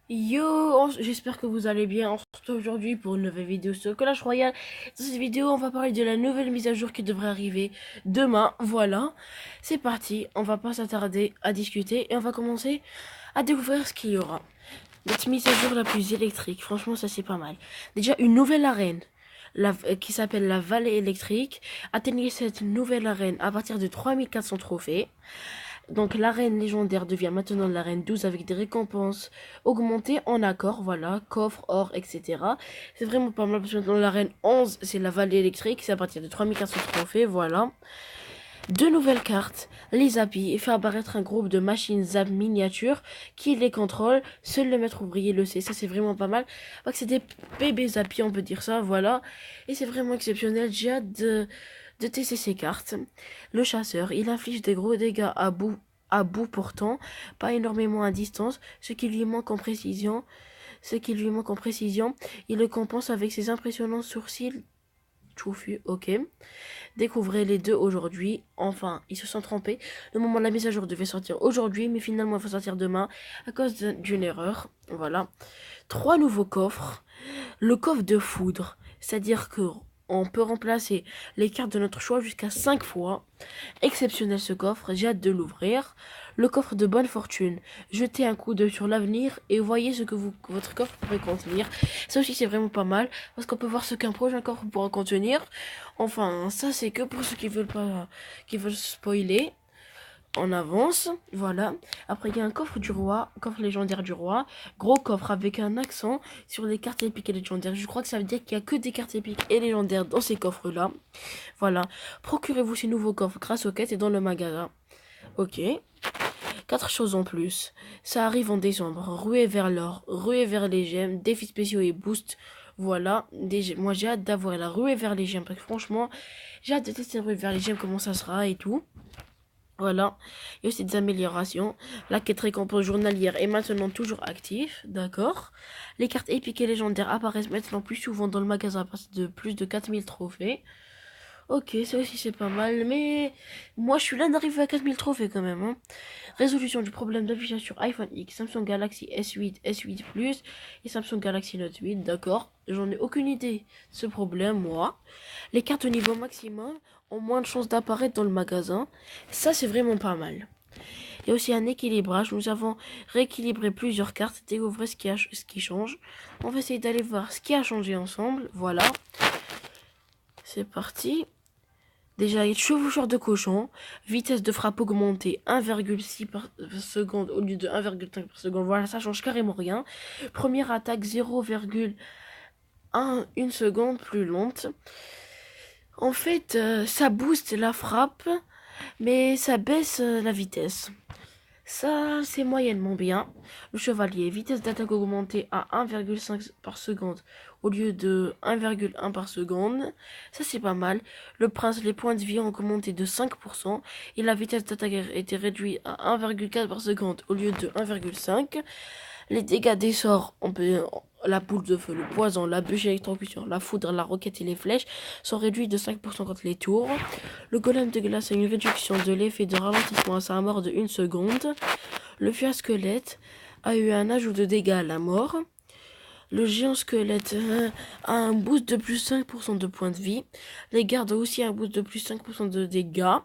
Yo, j'espère que vous allez bien. On se retrouve aujourd'hui pour une nouvelle vidéo sur Clash Royale. Dans cette vidéo, on va parler de la nouvelle mise à jour qui devrait arriver demain. Voilà, c'est parti. On va pas s'attarder à discuter et on va commencer à découvrir ce qu'il y aura. Notre mise à jour la plus électrique, franchement, ça c'est pas mal. Déjà, une nouvelle arène. Qui s'appelle la Vallée électrique. Atteignez cette nouvelle arène à partir de 3400 trophées. Donc l'arène légendaire devient maintenant l'arène 12 avec des récompenses augmentées en accord, voilà, coffre, or, etc. C'est vraiment pas mal parce que maintenant l'arène 11 c'est la vallée électrique, c'est à partir de 3400 trophées, voilà. Deux nouvelles cartes, les Zappies, et fait apparaître un groupe de machines Zap miniatures qui les contrôle, seul le maître ouvrier le sait, ça c'est vraiment pas mal. Donc c'est des bébés Zappies, on peut dire ça, voilà. Et c'est vraiment exceptionnel, j'ai hâte de tester ces cartes. Le chasseur, il inflige des gros dégâts à bout portant, pas énormément à distance, ce qui lui manque en précision. Il le compense avec ses impressionnants sourcils touffus, ok. Découvrez les deux aujourd'hui. Enfin, ils se sont trompés. Le moment de la mise à jour devait sortir aujourd'hui, mais finalement il faut sortir demain à cause d'une erreur. Voilà. Trois nouveaux coffres. Le coffre de foudre, c'est-à-dire que on peut remplacer les cartes de notre choix jusqu'à 5 fois. Exceptionnel ce coffre, j'ai hâte de l'ouvrir. Le coffre de bonne fortune. Jetez un coup d'œil sur l'avenir et voyez ce que votre coffre pourrait contenir. Ça aussi c'est vraiment pas mal parce qu'on peut voir ce qu'un prochain coffre pourra contenir. Enfin, ça c'est que pour ceux qui veulent pas, qui veulent spoiler. On avance, voilà. Après, il y a un coffre du roi, coffre légendaire du roi. Gros coffre avec un accent sur les cartes épiques et légendaires. Je crois que ça veut dire qu'il n'y a que des cartes épiques et légendaires dans ces coffres-là. Voilà. Procurez-vous ces nouveaux coffres grâce aux quêtes et dans le magasin. Ok. Quatre choses en plus. Ça arrive en décembre. Ruée vers l'or, ruée vers les gemmes, défis spéciaux et boost. Voilà. Moi, j'ai hâte d'avoir la ruée vers les gemmes. Parce que franchement, j'ai hâte de tester la ruée vers les gemmes, comment ça sera et tout. Voilà, il y a aussi des améliorations. La quête récompense journalière est maintenant toujours active, d'accord. Les cartes épiques et légendaires apparaissent maintenant plus souvent dans le magasin à partir de plus de 4000 trophées. Ok, ça aussi c'est pas mal, mais moi je suis là d'arriver à 4000 trophées quand même. Hein. Résolution du problème d'affichage sur iPhone X, Samsung Galaxy S8, S8 Plus et Samsung Galaxy Note 8, d'accord. J'en ai aucune idée de ce problème, moi. Les cartes au niveau maximum ont moins de chances d'apparaître dans le magasin. Ça c'est vraiment pas mal. Il y a aussi un équilibrage. Nous avons rééquilibré plusieurs cartes, découvrir ce qui change. On va essayer d'aller voir ce qui a changé ensemble. Voilà. C'est parti. Déjà, il y a chevaucheur de cochon, vitesse de frappe augmentée 1,6 par seconde au lieu de 1,5 par seconde. Voilà, ça change carrément rien. Première attaque 0,1 une seconde plus lente. En fait, ça booste la frappe, mais ça baisse la vitesse. Ça, c'est moyennement bien. Le chevalier, vitesse d'attaque augmentée à 1,5 par seconde au lieu de 1,1 par seconde. Ça, c'est pas mal. Le prince, les points de vie ont augmenté de 5% et la vitesse d'attaque a été réduite à 1,4 par seconde au lieu de 1,5. Les dégâts des sorts, on peut la boule de feu, le poison, la bûche électrocution, la foudre, la roquette et les flèches sont réduits de 5% contre les tours. Le golem de glace a une réduction de l'effet de ralentissement à sa mort de 1 seconde. Le fiat squelette a eu un ajout de dégâts à la mort. Le géant squelette a un boost de plus 5% de points de vie. Les gardes ont aussi un boost de plus 5% de dégâts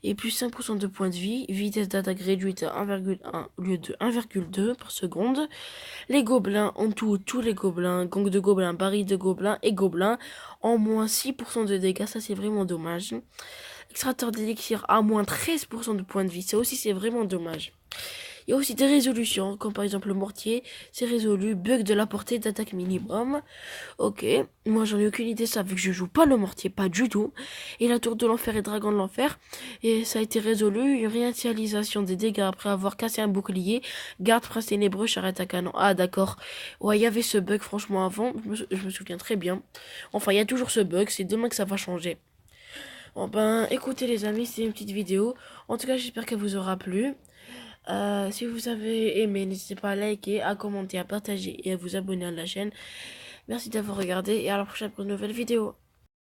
et plus 5% de points de vie. Vitesse d'attaque réduite à 1,1 au lieu de 1,2 par seconde. Les gobelins, en tout, tous les gobelins, gang de gobelins, baril de gobelins et gobelins, en moins 6% de dégâts. Ça, c'est vraiment dommage. Extracteur d'élixir à moins 13% de points de vie. Ça aussi, c'est vraiment dommage. Il y a aussi des résolutions, comme par exemple le mortier, c'est résolu, bug de la portée d'attaque minimum. Ok, moi j'en ai aucune idée ça, vu que je joue pas le mortier, pas du tout. Et la tour de l'enfer et dragon de l'enfer, et ça a été résolu, une réinitialisation des dégâts après avoir cassé un bouclier, garde prince ténébreux, charrette à canon. Ah d'accord, ouais, il y avait ce bug franchement avant, je me souviens très bien. Enfin, il y a toujours ce bug, c'est demain que ça va changer. Bon ben, écoutez les amis, c'est une petite vidéo. En tout cas, j'espère qu'elle vous aura plu. Si vous avez aimé, n'hésitez pas à liker, à commenter, à partager et à vous abonner à la chaîne. Merci d'avoir regardé et à la prochaine pour une nouvelle vidéo.